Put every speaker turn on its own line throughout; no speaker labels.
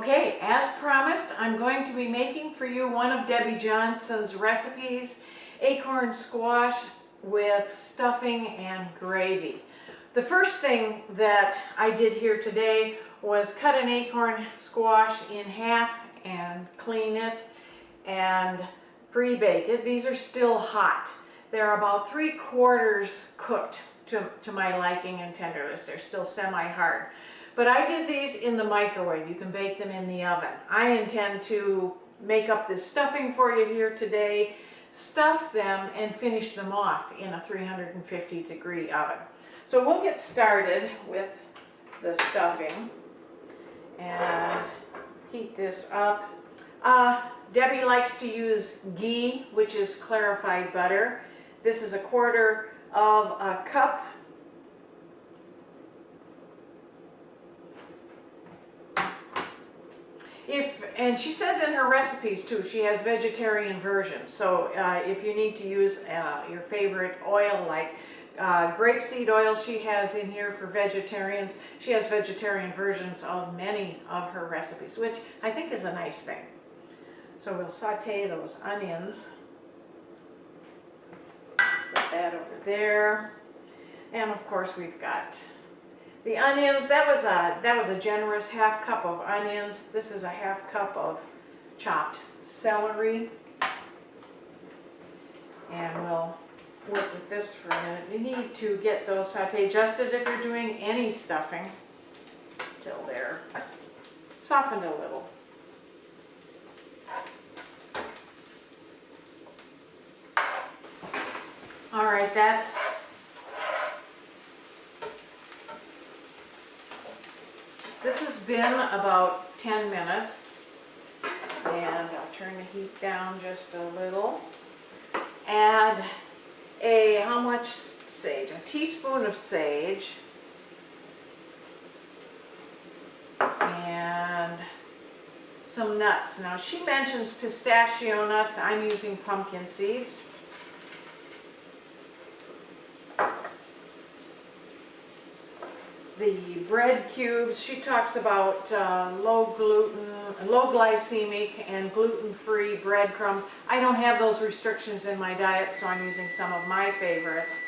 Okay, as promised, I'm going to be making for you one of Debbie Johnson's recipes, acorn squash with stuffing and gravy. The first thing that I did here today was cut an acorn squash in half and clean it and pre-bake it. These are still hot. They're about 3/4 cooked to my liking and tenderness. They're still semi-hard. But I did these in the microwave. You can bake them in the oven. I intend to make up this stuffing for you here today, stuff them, and finish them off in a 350-degree oven. So we'll get started with the stuffing and heat this up. Debbie likes to use ghee, which is clarified butter. This is 1/4 of a cup. And she says in her recipes too, she has vegetarian versions. So if you need to use your favorite oil, like grapeseed oil she has in here for vegetarians. She has vegetarian versions of many of her recipes, which I think is a nice thing. So we'll saute those onions. Put that over there. And of course we've got the onions. That was a generous 1/2 cup of onions. This is a 1/2 cup of chopped celery. And we'll work with this for a minute. You need to get those sauteed just as if you're doing any stuffing till they're softened a little. All right, this has been about 10 minutes, and I'll turn the heat down just a little. Add how much sage? A teaspoon of sage, and some nuts. Now she mentions pistachio nuts. I'm using pumpkin seeds. The bread cubes, she talks about low glycemic and gluten-free breadcrumbs. I don't have those restrictions in my diet, so I'm using some of my favorites,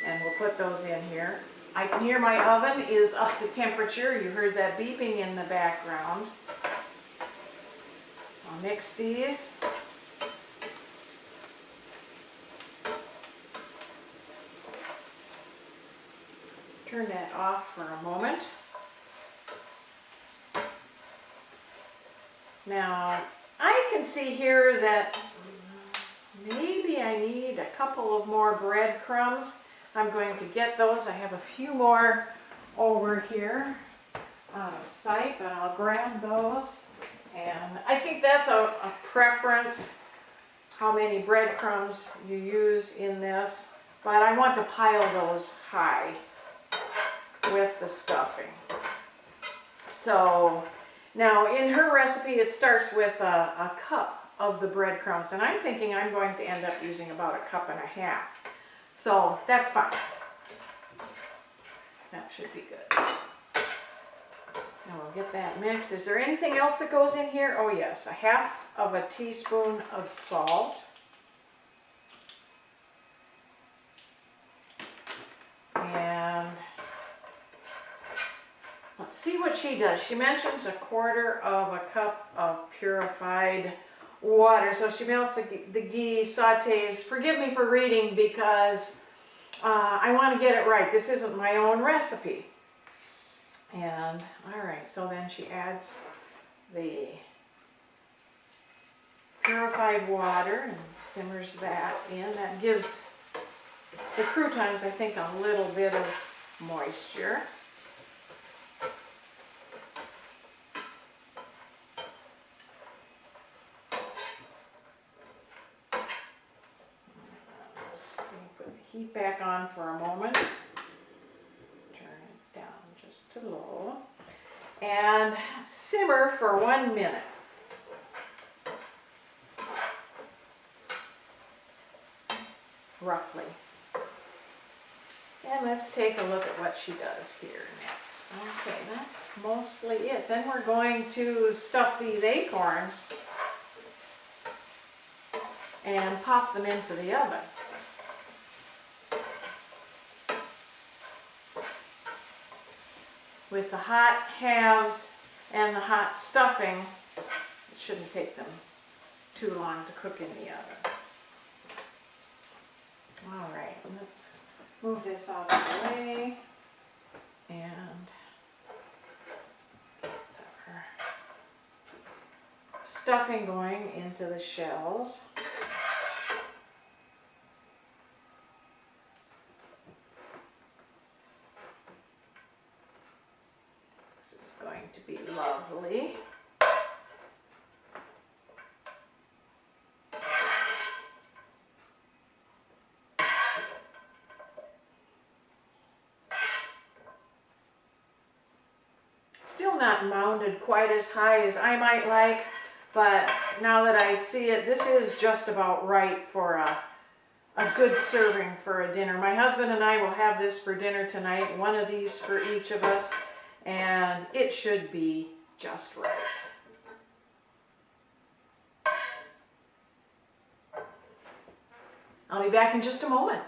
and we'll put those in here. I can hear my oven is up to temperature. You heard that beeping in the background. I'll mix these. Turn that off for a moment. Now, I can see here that maybe I need a couple of more breadcrumbs. I'm going to get those. I have a few more over here out of sight, but I'll grab those. And I think that's a preference, how many breadcrumbs you use in this. But I want to pile those high with the stuffing. So now in her recipe it starts with a cup of the breadcrumbs, and I'm thinking I'm going to end up using about 1.5 cups. So that's fine. That should be good. Now we'll get that mixed. Is there anything else that goes in here? Oh yes, 1/2 teaspoon of salt. And let's see what she does. She mentions 1/4 cup of purified water. So she melts the ghee, sautés. Forgive me for reading because I want to get it right. This isn't my own recipe. And all right, so then she adds the purified water and simmers that in. That gives the croutons, I think, a little bit of moisture. Put the heat back on for a moment. Turn it down just to low. And simmer for 1 minute. Roughly. And let's take a look at what she does here next. Okay, that's mostly it. Then we're going to stuff these acorns and pop them into the oven. With the hot halves and the hot stuffing, it shouldn't take them too long to cook in the oven. All right, let's move this out of the way and get our stuffing going into the shells. This is going to be lovely. Still not mounded quite as high as I might like, but now that I see it, this is just about right for a good serving for a dinner. My husband and I will have this for dinner tonight, one of these for each of us, and it should be just right. I'll be back in just a moment.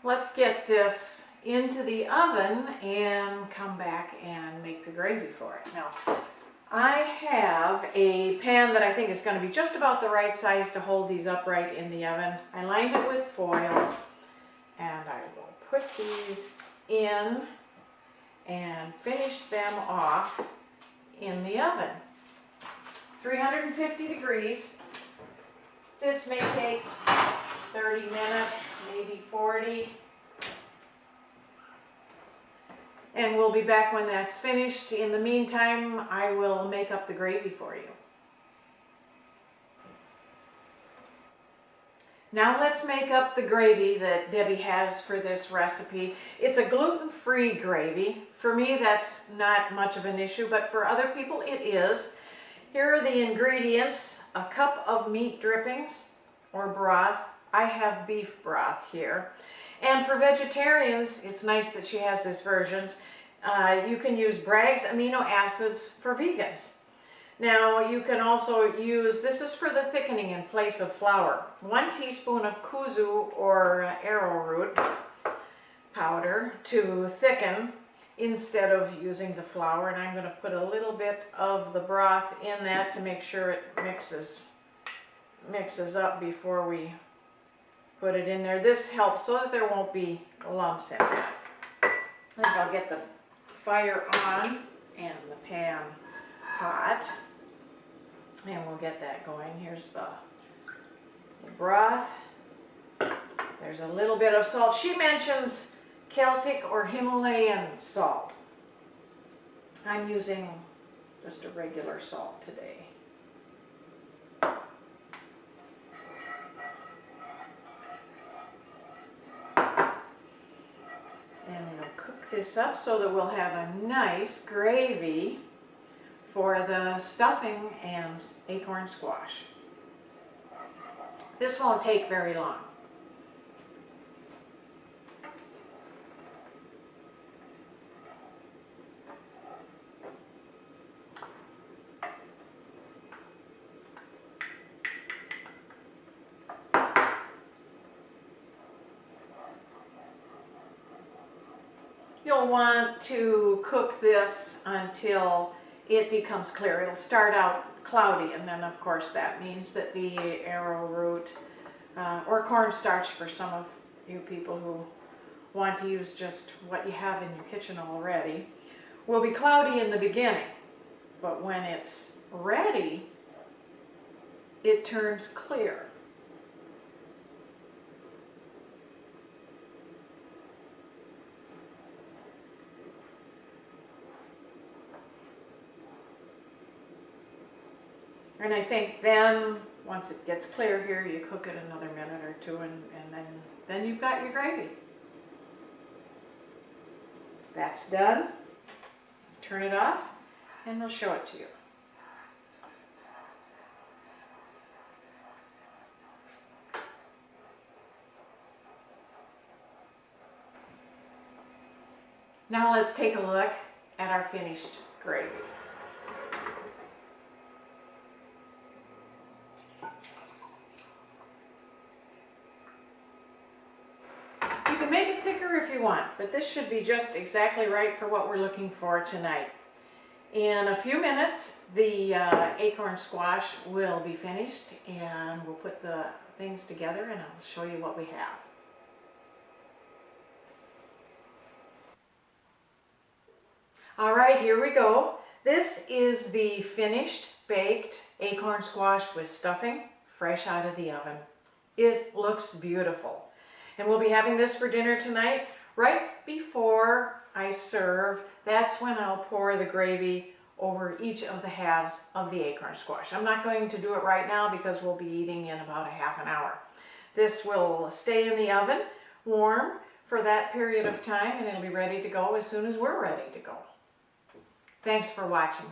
Let's get this into the oven and come back and make the gravy for it. Now, I have a pan that I think is going to be just about the right size to hold these upright in the oven. I lined it with foil, and I will put these in and finish them off in the oven. 350 degrees. This may take 30 minutes, maybe 40. And we'll be back when that's finished. In the meantime, I will make up the gravy for you. Now let's make up the gravy that Debbie has for this recipe. It's a gluten-free gravy. For me, that's not much of an issue, but for other people, it is. Here are the ingredients: a cup of meat drippings or broth. I have beef broth here. And for vegetarians, it's nice that she has this version. You can use Bragg's Amino Acids for vegans. Now you can also use, this is for the thickening in place of flour, 1 teaspoon of kuzu or arrowroot powder to thicken instead of using the flour. And I'm going to put a little bit of the broth in that to make sure it mixes up before we put it in there. This helps so that there won't be lumps in it. I think I'll get the fire on and the pan hot, and we'll get that going. Here's the broth. There's a little bit of salt. She mentions Celtic or Himalayan salt. I'm using just a regular salt today. And we'll cook this up so that we'll have a nice gravy for the stuffing and acorn squash. This won't take very long. You'll want to cook this until it becomes clear. It'll start out cloudy, and then of course that means that the arrowroot or cornstarch for some of you people who want to use just what you have in your kitchen already will be cloudy in the beginning, but when it's ready, it turns clear. And I think then, once it gets clear here, you cook it another minute or two, and then you've got your gravy. That's done. Turn it off, and we'll show it to you. Now let's take a look at our finished gravy. You can make it thicker if you want, but this should be just exactly right for what we're looking for tonight. In a few minutes, the acorn squash will be finished, and we'll put the things together and I'll show you what we have. All right, here we go. This is the finished baked acorn squash with stuffing, fresh out of the oven. It looks beautiful. And we'll be having this for dinner tonight. Right before I serve, that's when I'll pour the gravy over each of the halves of the acorn squash. I'm not going to do it right now because we'll be eating in about a half an hour. This will stay in the oven warm for that period of time, and it'll be ready to go as soon as we're ready to go. Thanks for watching.